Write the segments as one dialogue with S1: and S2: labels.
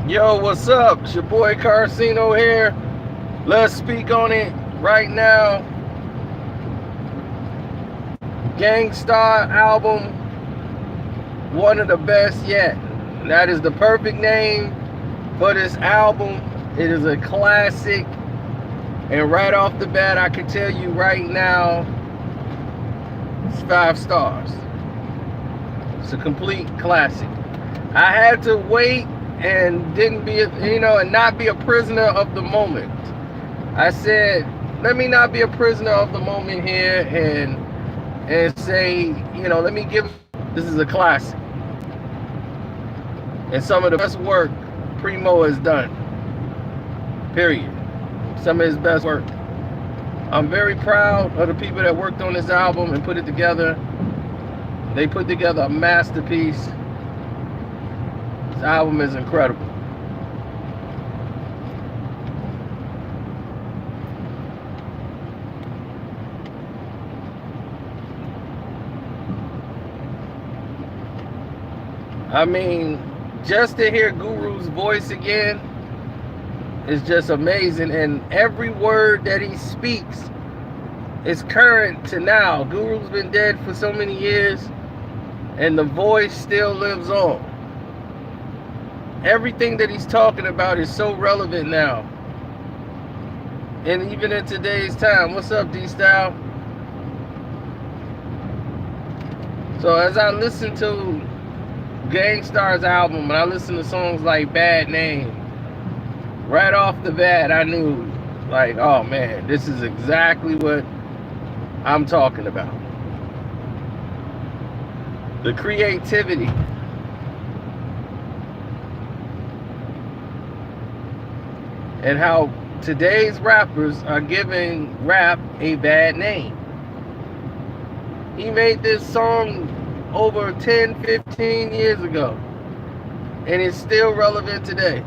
S1: Yo, what's up? It's your boy Carcino here. Let's speak on it right now. Gang Starr album, one of the best yet. That is the perfect name for this album. It is a classic, and right off the bat, I can tell you right now, it's 5 stars. It's a complete classic. I had to wait and didn't be, and not be a prisoner of the moment. I said, let me not be a prisoner of the moment here and say, let me give, this is a classic. And some of the best work Primo has done. Period. Some of his best work. I'm very proud of the people that worked on this album and put it together. They put together a masterpiece. This album is incredible. I mean, just to hear Guru's voice again is just amazing, and every word that he speaks is current to now. Guru's been dead for so many years, and the voice still lives on. Everything that he's talking about is so relevant now. And even in today's time. What's up, D-Style? So as I listen to Gangstar's album, and I listen to songs like Bad Name, right off the bat, I knew, like, oh man, this is exactly what I'm talking about. The creativity. And how today's rappers are giving rap a bad name. He made this song over 10, 15 years ago, and it's still relevant today.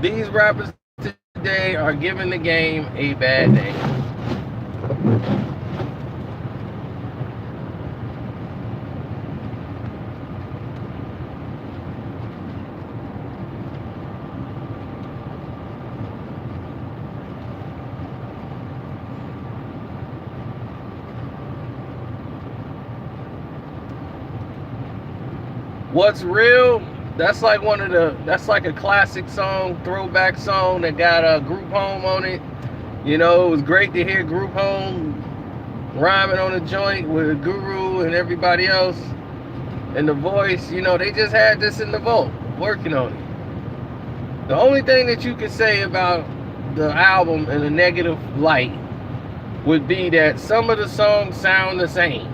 S1: These rappers today are giving the game a bad name. What's Real? That's like that's like a classic song, throwback song that got a Group Home on it. It was great to hear Group Home rhyming on the joint with Guru and everybody else. And the voice, they just had this in the vault, working on it. The only thing that you could say about the album in a negative light would be that some of the songs sound the same.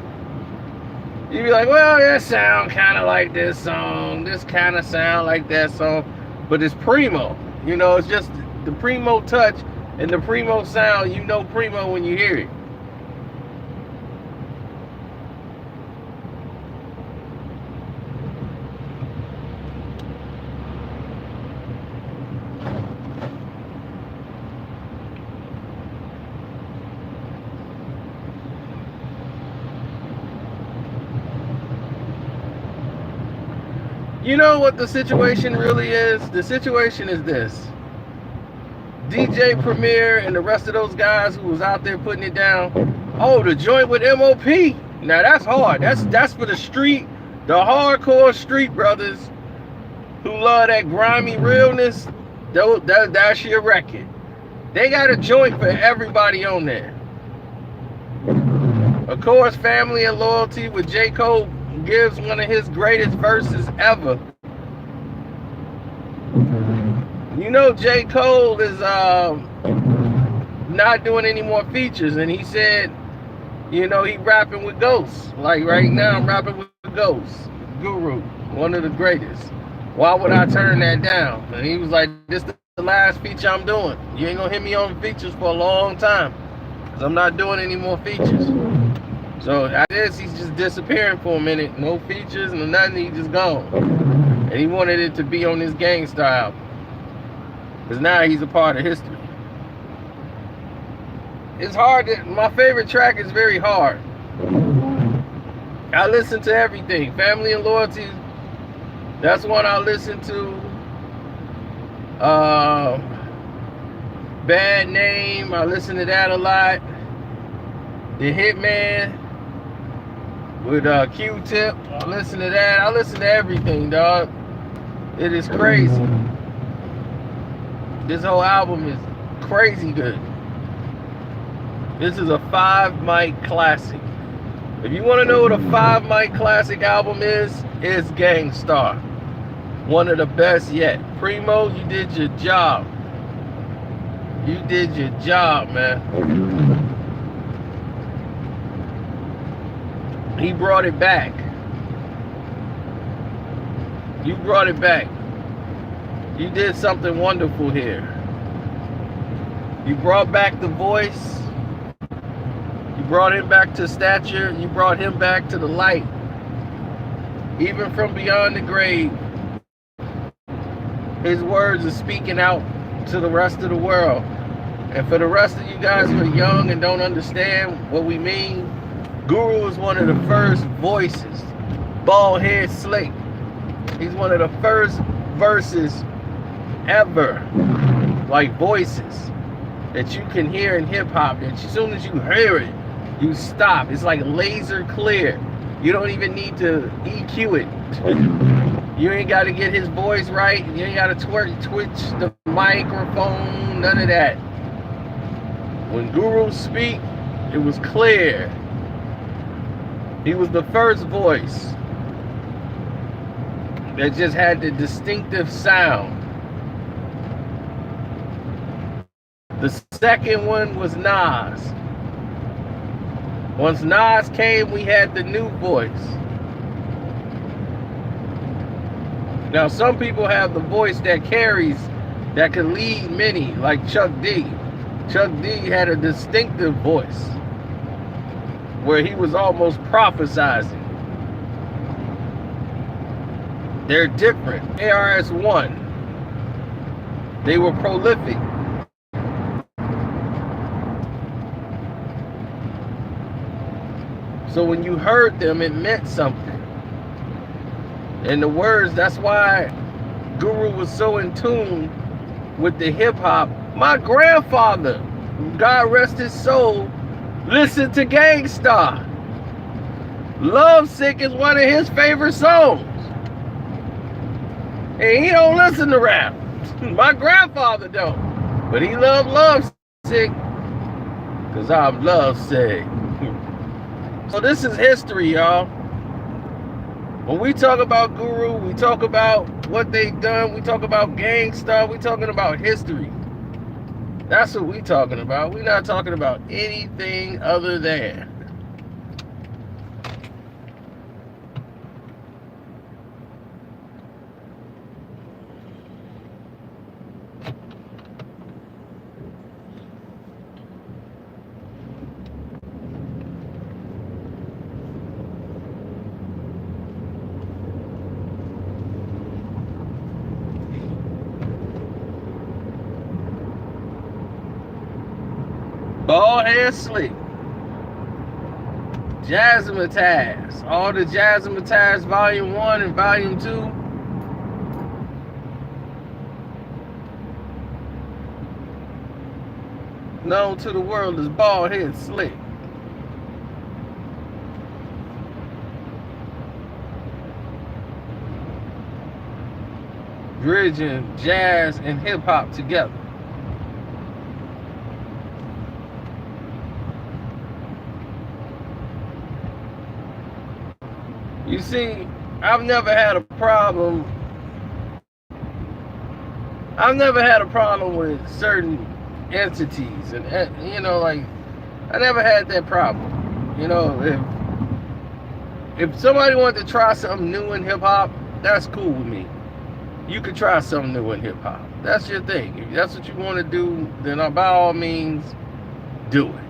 S1: You'd be like, well, that sound kind of like this song. This kind of sound like that song. But it's Primo. It's just the Primo touch and the Primo sound. You know Primo when you hear it. You know what the situation really is? The situation is this. DJ Premier and the rest of those guys who was out there putting it down. Oh, the joint with MOP. Now that's hard. That's for the street, the hardcore street brothers who love that grimy realness. That's your record. They got a joint for everybody on there. Of course, Family and Loyalty with J. Cole gives one of his greatest verses ever. J. Cole is not doing any more features, and he said, he rapping with Ghosts. Like right now, I'm rapping with Ghosts. Guru, one of the greatest. Why would I turn that down? And he was like, this is the last feature I'm doing. You ain't gonna hear me on features for a long time, because I'm not doing any more features. So I guess he's just disappearing for a minute. No features, no nothing, he's just gone. And he wanted it to be on this Gang Starr album, because now he's a part of history. It's hard my favorite track is Very Hard. I listen to everything. Family and Loyalty, that's one I listen to. Bad Name, I listen to that a lot. The Hitman with Q-Tip, I listen to that. I listen to everything, dog. It is crazy. This whole album is crazy good. This is a 5 mic classic. If you want to know what a 5 mic classic album is, it's Gang Starr. One of the best yet. Primo, you did your job. You did your job, man. He brought it back. You brought it back. You did something wonderful here. You brought back the voice. You brought him back to stature. You brought him back to the light. Even from beyond the grave, his words are speaking out to the rest of the world. And for the rest of you guys who are young and don't understand what we mean, Guru is one of the first voices. Bald head slick. He's one of the first verses ever, like voices, that you can hear in hip hop. That as soon as you hear it, you stop. It's like laser clear. You don't even need to EQ it. You ain't got to get his voice right. You ain't got to twitch the microphone. None of that. When Guru speak, it was clear. He was the first voice that just had the distinctive sound. The second one was Nas. Once Nas came, we had the new voice. Now, some people have the voice that carries, that can lead many, like Chuck D. Chuck D had a distinctive voice where he was almost prophesizing. They're different. ARS-1. They were prolific. So when you heard them, it meant something. And the words, that's why Guru was so in tune with the hip hop. My grandfather, God rest his soul, listened to Gang Starr. Lovesick is one of his favorite songs. And he don't listen to rap. My grandfather don't. But he loved Lovesick because I'm lovesick. So this is history, y'all. When we talk about Guru, we talk about what they've done, we talk about Gang Starr, we talking about history. That's what we talking about. We're not talking about anything other than. Bald head slick. Jazzmatazz. All the Jazzmatazz Volume 1 and Volume 2. Known to the world as Bald Head Slick. Bridging jazz and hip hop together. You see, I've never had a problem. I've never had a problem with certain entities, and you know, like, I never had that problem. You know, if somebody wanted to try something new in hip hop, that's cool with me. You could try something new in hip hop. That's your thing. If that's what you want to do, then by all means, do it.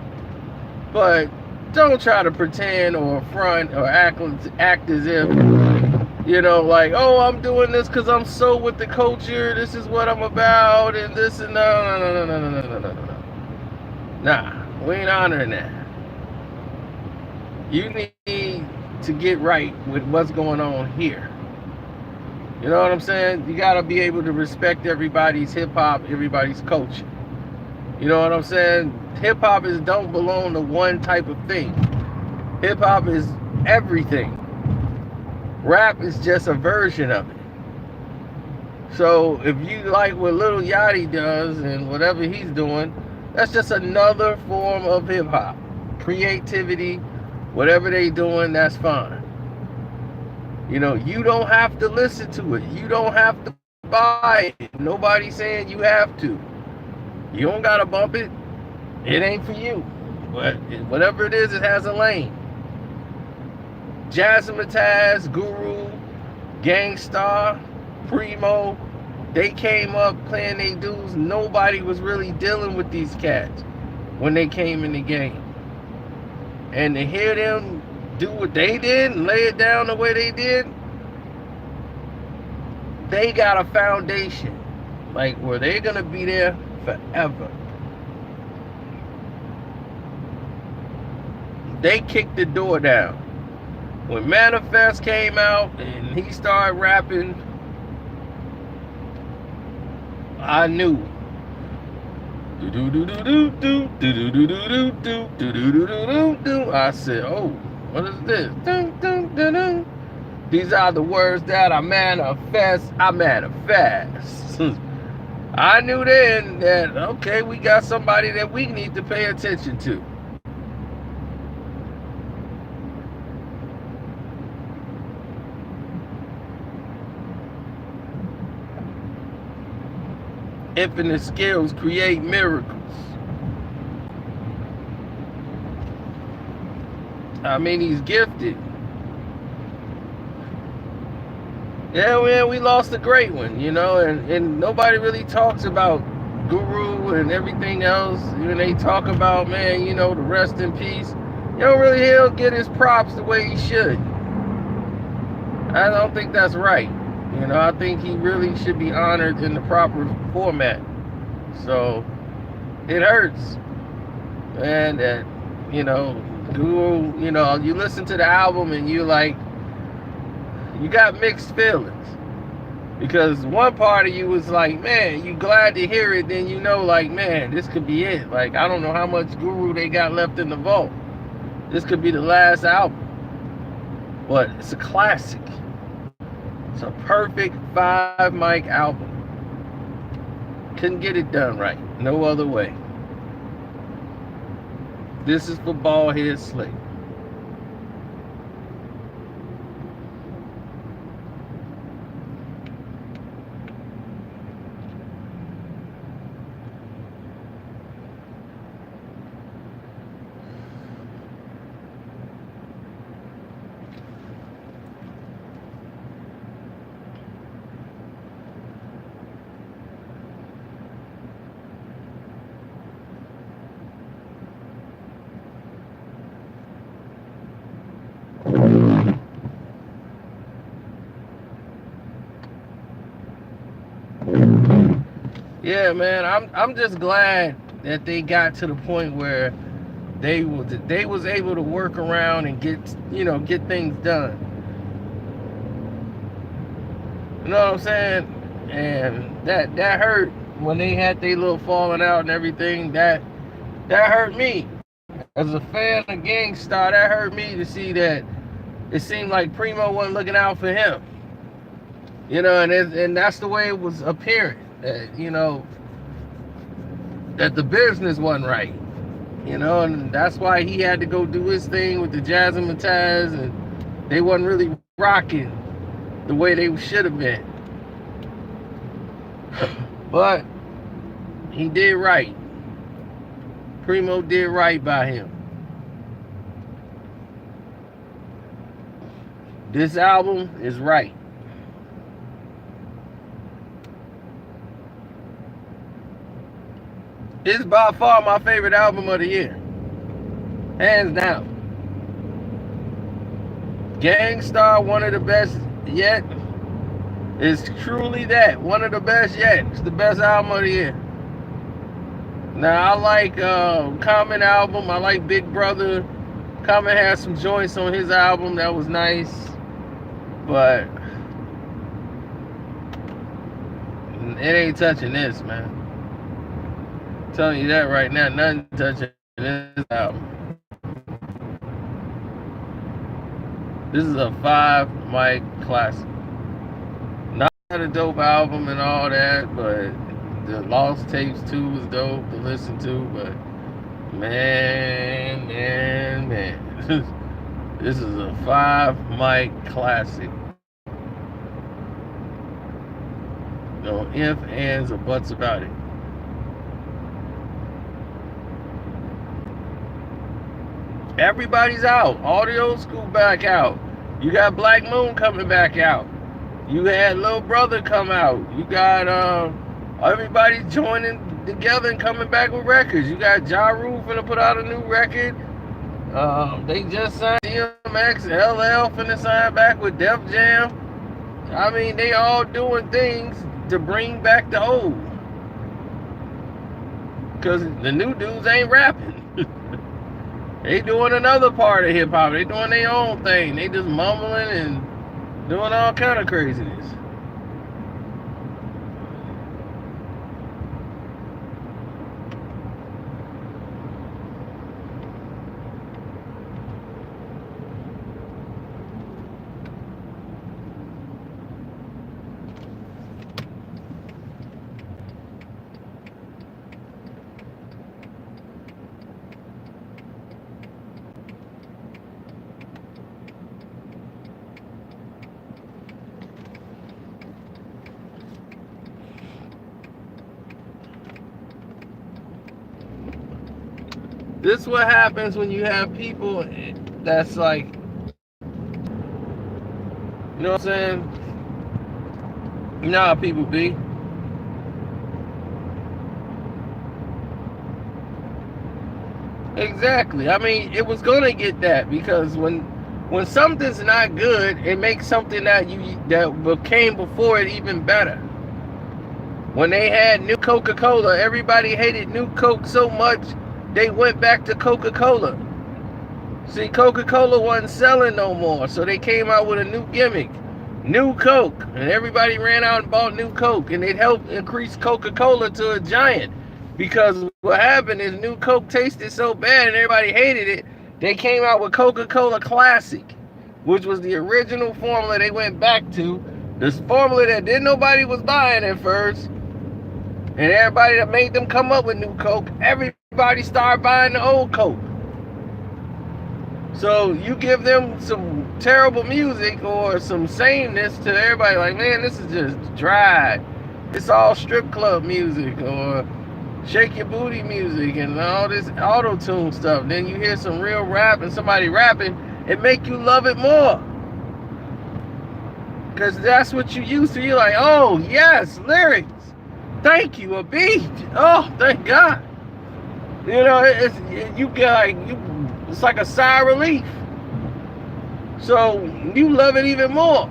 S1: But don't try to pretend or front or act as if, you know, like, oh, I'm doing this because I'm so with the culture. This is what I'm about, and this and no. Nah, we ain't honoring that. You need to get right with what's going on here. You know what I'm saying? You gotta be able to respect everybody's hip hop, everybody's culture. You know what I'm saying? Hip hop don't belong to one type of thing. Hip hop is everything. Rap is just a version of it. So if you like what Lil Yachty does and whatever he's doing, that's just another form of hip hop. Creativity, whatever they doing, that's fine. You know, you don't have to listen to it. You don't have to buy it. Nobody's saying you have to. You don't gotta bump it. It ain't for you. But whatever it is, it has a lane. Jazzmatazz, Guru, Gang Starr, Primo, they came up playing their dudes. Nobody was really dealing with these cats when they came in the game. And to hear them do what they did and lay it down the way they did, they got a foundation. Like where they're gonna be there forever. They kicked the door down. When Manifest came out and he started rapping, I knew. I said, oh, what is this? These are the words that I manifest. I manifest. I knew then that, okay, we got somebody that we need to pay attention to. Infinite skills create miracles. I mean, he's gifted. Yeah, man, we lost a great one, you know, and nobody really talks about Guru and everything else. When they talk about, man, you know, the rest in peace, you don't really hear him get his props the way he should. I don't think that's right. You know, I think he really should be honored in the proper format. So it hurts. And you know, Guru, you know, you listen to the album and you like, you got mixed feelings. Because one part of you was like, man, you glad to hear it, then you know, like, man, this could be it. Like, I don't know how much Guru they got left in the vault. This could be the last album. But it's a classic. It's a perfect 5-mic album. Couldn't get it done right. No other way. This is for Baldhead Slick. Yeah, man, I'm just glad that they got to the point where they was able to work around and get things done. You know what I'm saying? And that hurt when they had their little falling out and everything. That hurt me as a fan of Gang Starr. That hurt me to see that it seemed like Primo wasn't looking out for him. You know, and that's the way it was appearing. You know, that the business wasn't right. You know, and that's why he had to go do his thing with the Jazzmatazz, and they wasn't really rocking the way they should have been. But he did right. Primo did right by him. This album is right. It's by far my favorite album of the year. Hands down. Gang Starr, one of the best yet. It's truly that. One of the best yet. It's the best album of the year. Now, I like Common album. I like Big Brother. Common had some joints on his album that was nice, but it ain't touching this, man. I'm telling you that right now, nothing touching this album. This is a 5 mic classic. Not a dope album and all that, but the Lost Tapes 2 was dope to listen to, but man. This is a 5 mic classic. No ifs, ands, or buts about it. Everybody's out. All the old school back out. You got Black Moon coming back out. You had Lil Brother come out. You got everybody joining together and coming back with records. You got Ja Rule finna put out a new record. They just signed DMX, LL finna sign back with Def Jam. I mean, they all doing things to bring back the old. Cause the new dudes ain't rapping. They doing another part of hip hop. They doing their own thing. They just mumbling and doing all kind of craziness. This is what happens when you have people that's like, you know what I'm saying? You know how people be. Exactly. I mean, it was gonna get that because when something's not good, it makes something that came before it even better. When they had New Coca-Cola, everybody hated New Coke so much they went back to Coca-Cola. See, Coca-Cola wasn't selling no more, so they came out with a new gimmick, New Coke, and everybody ran out and bought New Coke, and it helped increase Coca-Cola to a giant. Because what happened is New Coke tasted so bad and everybody hated it, they came out with Coca-Cola Classic, which was the original formula they went back to, this formula that nobody was buying at first, and everybody that made them come up with New Coke, everybody started buying the old Coke. So you give them some terrible music or some sameness to everybody, like, man, this is just dry. It's all strip club music or shake your booty music and all this auto-tune stuff. Then you hear some real rap and somebody rapping, it make you love it more. Because that's what you used to. You're like, oh, yes, lyrics. Thank you, a beat. Oh, thank God. You know, it's like a sigh of relief. So you love it even more.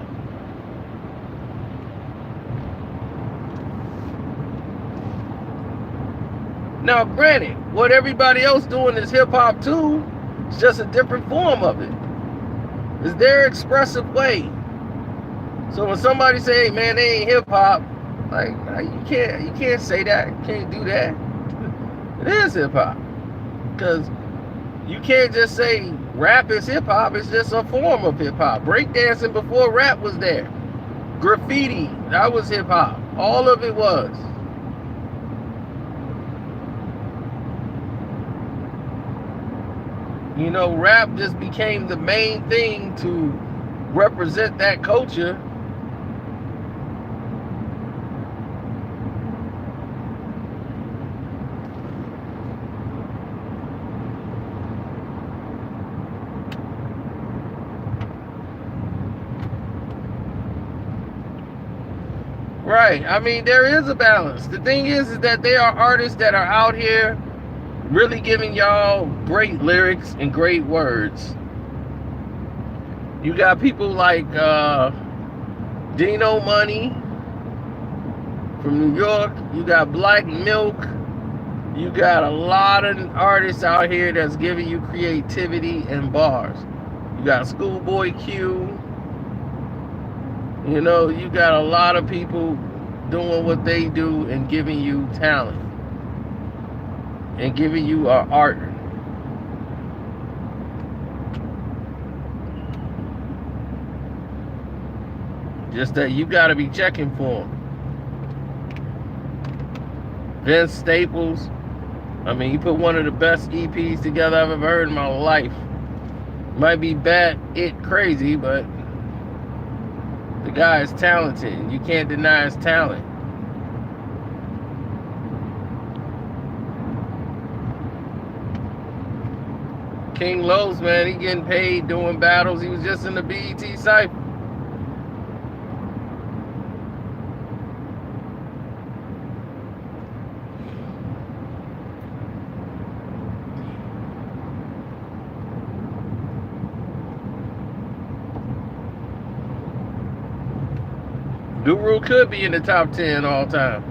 S1: Now, granted, what everybody else doing is hip hop too. It's just a different form of it. It's their expressive way. So when somebody say, hey, man, they ain't hip hop, like, you can't say that. You can't do that. It is hip hop. Because you can't just say rap is hip hop. It's just a form of hip hop. Breakdancing before rap was there. Graffiti, that was hip hop. All of it was. You know, rap just became the main thing to represent that culture. Right. I mean, there is a balance. The thing is that there are artists that are out here really giving y'all great lyrics and great words. You got people like Dino Money from New York. You got Black Milk. You got a lot of artists out here that's giving you creativity and bars. You got Schoolboy Q. You know, you got a lot of people doing what they do and giving you talent and giving you art. Just that you got to be checking for them. Vince Staples, I mean, he put one of the best EPs together I've ever heard in my life. Might be bad, crazy, but the guy is talented, and you can't deny his talent. King Los, man, he getting paid doing battles. He was just in the BET Cypher. Guru could be in the top 10 all time.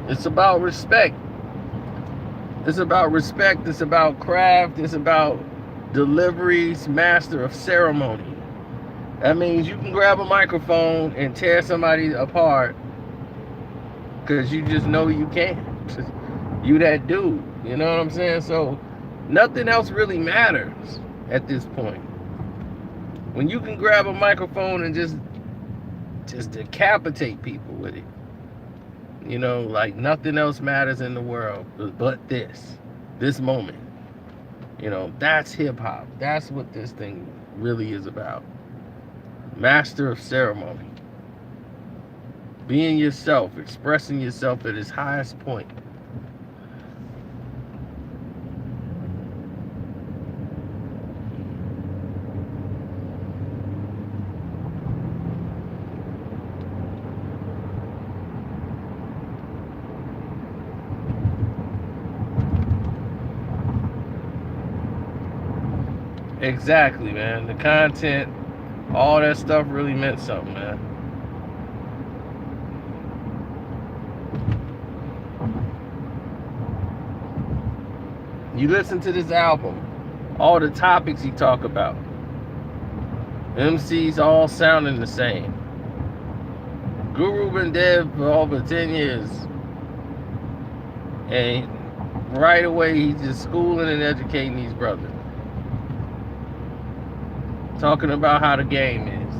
S1: It's about respect. It's about respect. It's about craft. It's about deliveries, master of ceremony. That means you can grab a microphone and tear somebody apart because you just know you can. You that dude. You know what I'm saying? So nothing else really matters at this point. When you can grab a microphone and just decapitate people with it. You know, like nothing else matters in the world but this moment. You know, that's hip hop. That's what this thing really is about. Master of ceremony. Being yourself, expressing yourself at its highest point. Exactly, man. The content, all that stuff really meant something, man. You listen to this album, all the topics he talk about. MCs all sounding the same. Guru been dead for over 10 years. And right away, he's just schooling and educating these brothers. Talking about how the game is.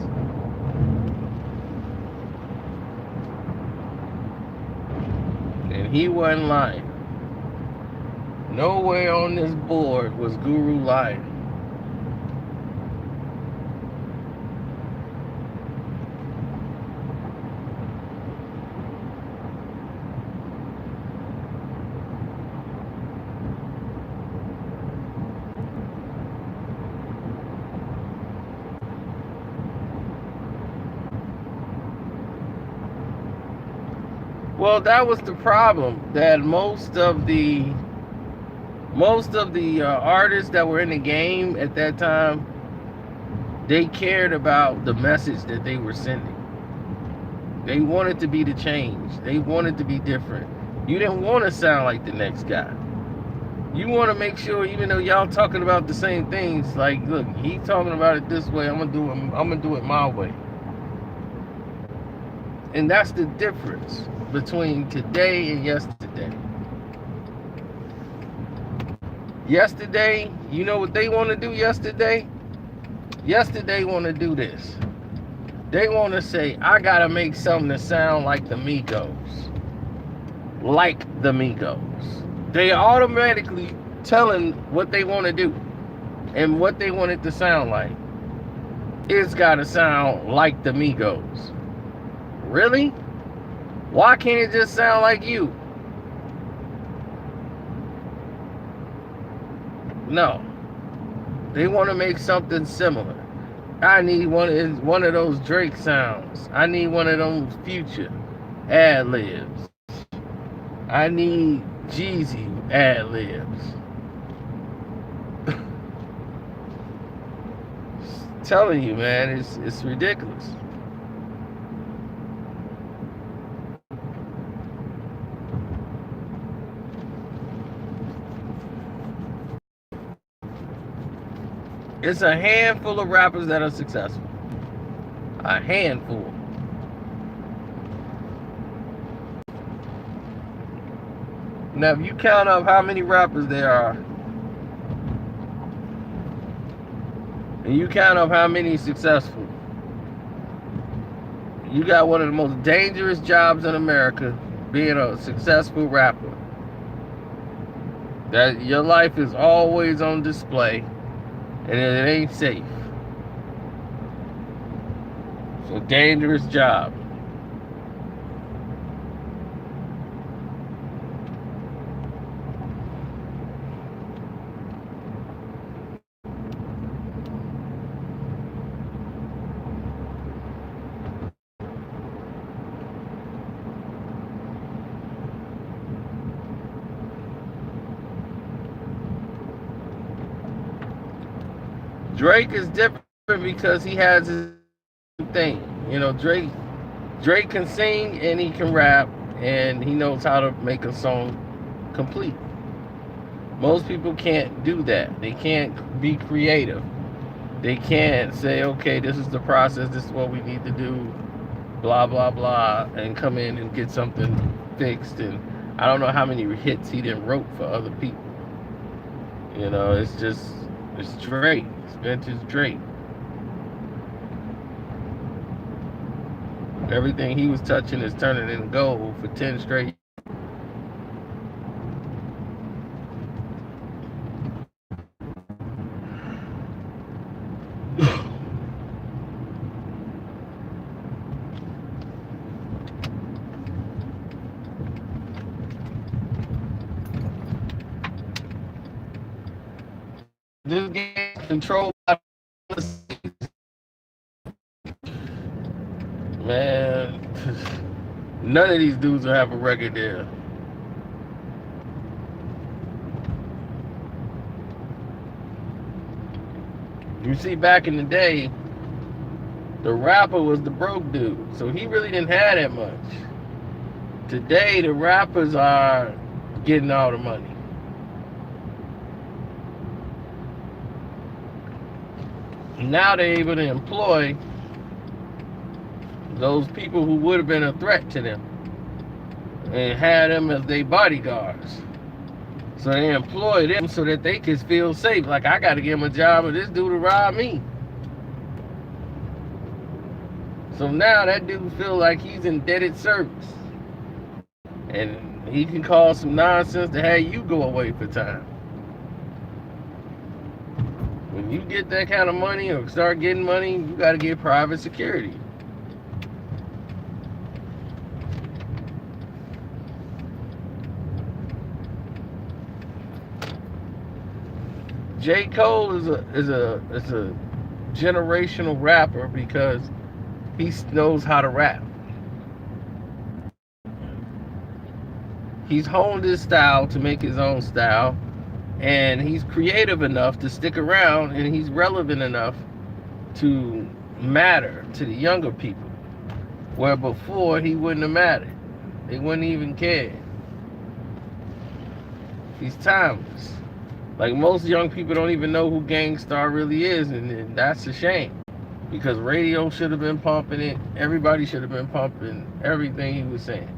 S1: And he wasn't lying. Nowhere on this board was Guru lying. Well, that was the problem, that most of the artists that were in the game at that time, they cared about the message that they were sending. They wanted to be the change. They wanted to be different. You didn't want to sound like the next guy. You want to make sure, even though y'all talking about the same things, like, look, he talking about it this way, I'm gonna do it my way. And that's the difference between today and yesterday. Yesterday, you know what they want to do yesterday? Yesterday want to do this. They want to say, I got to make something that sound like the Migos. Like the Migos. They automatically telling what they want to do and what they want it to sound like. It's got to sound like the Migos. Really? Why can't it just sound like you? No. They want to make something similar. I need one of those Drake sounds. I need one of those Future ad-libs. I need Jeezy ad-libs. Telling you, man, it's ridiculous. It's a handful of rappers that are successful. A handful. Now, if you count up how many rappers there are, and you count up how many successful, you got one of the most dangerous jobs in America, being a successful rapper. That your life is always on display, and it ain't safe. It's a dangerous job. Drake is different because he has his thing. You know, Drake can sing and he can rap and he knows how to make a song complete. Most people can't do that. They can't be creative. They can't say, okay, this is the process, this is what we need to do, blah, blah, blah, and come in and get something fixed. And I don't know how many hits he didn't wrote for other people. You know, it's Drake. It's vintage Drake. Everything he was touching is turning into gold for 10 straight. This game is controlled by man. None of these dudes will have a record deal. You see, back in the day, the rapper was the broke dude, so he really didn't have that much. Today, the rappers are getting all the money. Now they're able to employ those people who would have been a threat to them and had them as their bodyguards. So they employ them so that they can feel safe. Like, I got to give him a job or this dude will rob me. So now that dude feel like he's indebted service. And he can cause some nonsense to have you go away for time. When you get that kind of money or start getting money, you got to get private security. J. Cole is a generational rapper because he knows how to rap. He's honed his style to make his own style. And he's creative enough to stick around, and he's relevant enough to matter to the younger people. Where before he wouldn't have mattered. They wouldn't even care. He's timeless. Like, most young people don't even know who Gang Starr really is, and that's a shame. Because radio should have been pumping it. Everybody should have been pumping everything he was saying.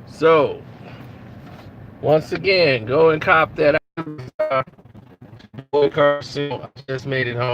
S1: So, once again, go and cop that boy car. I just made it home.